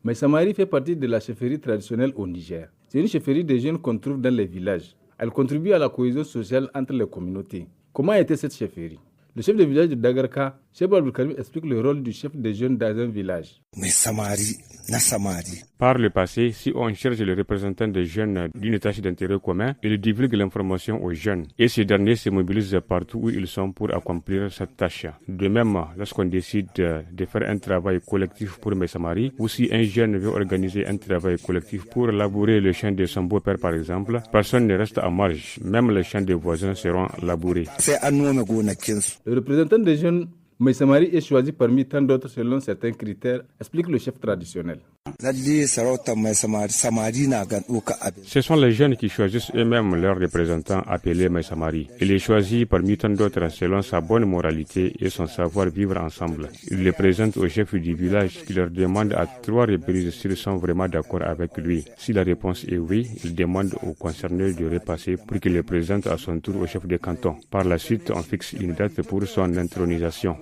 Mais Samari fait partie de la chefferie traditionnelle au Niger. C'est une chefferie des jeunes qu'on trouve dans les villages. Elle contribue à la cohésion sociale entre les communautés. Comment était cette chefferie? Le chef de village de Dagarka, Cheb Abdelkarim, explique le rôle du chef des jeunes dans un village. Par le passé, si on cherche le représentant des jeunes d'une tâche d'intérêt commun, il divulgue l'information aux jeunes et ces derniers se mobilisent partout où ils sont pour accomplir cette tâche. De même, lorsqu'on décide de faire un travail collectif pour mes Samari, ou si un jeune veut organiser un travail collectif pour labourer le champ de son beau-père par exemple, personne ne reste à marge, même les champs des voisins seront labourés. Le représentant des jeunes Mais Samari est choisi parmi tant d'autres selon certains critères, explique le chef traditionnel. Ce sont les jeunes qui choisissent eux-mêmes leurs représentants appelés Mai Samari. Il est choisi parmi tant d'autres selon sa bonne moralité et son savoir-vivre ensemble. Il les présente au chef du village qui leur demande à 3 reprises s'ils sont vraiment d'accord avec lui. Si la réponse est oui, il demande aux concernés de repasser pour qu'il les présente à son tour au chef de canton. Par la suite, on fixe une date pour son intronisation.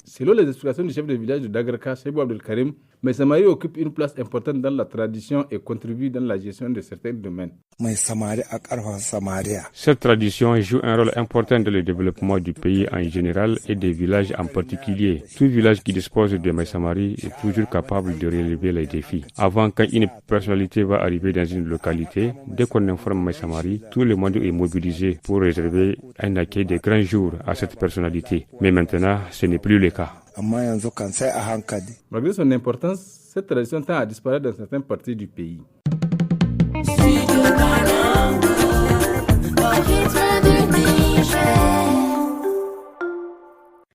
Selon les explications du chef de village de Dagarka, Cheb Abdelkarim, Mai Samari occupe une place importante dans la tradition et contribue dans la gestion de certains domaines. Cette tradition joue un rôle important dans le développement du pays en général et des villages en particulier. Tout village qui dispose de Mai Samari est toujours capable de relever les défis. Avant, quand une personnalité va arriver dans une localité, dès qu'on informe Mai Samari, tout le monde est mobilisé pour réserver un accueil de grands jours à cette personnalité. Mais maintenant, ce n'est plus le cas. Malgré son importance, cette tradition tend à disparaître dans certaines parties du pays.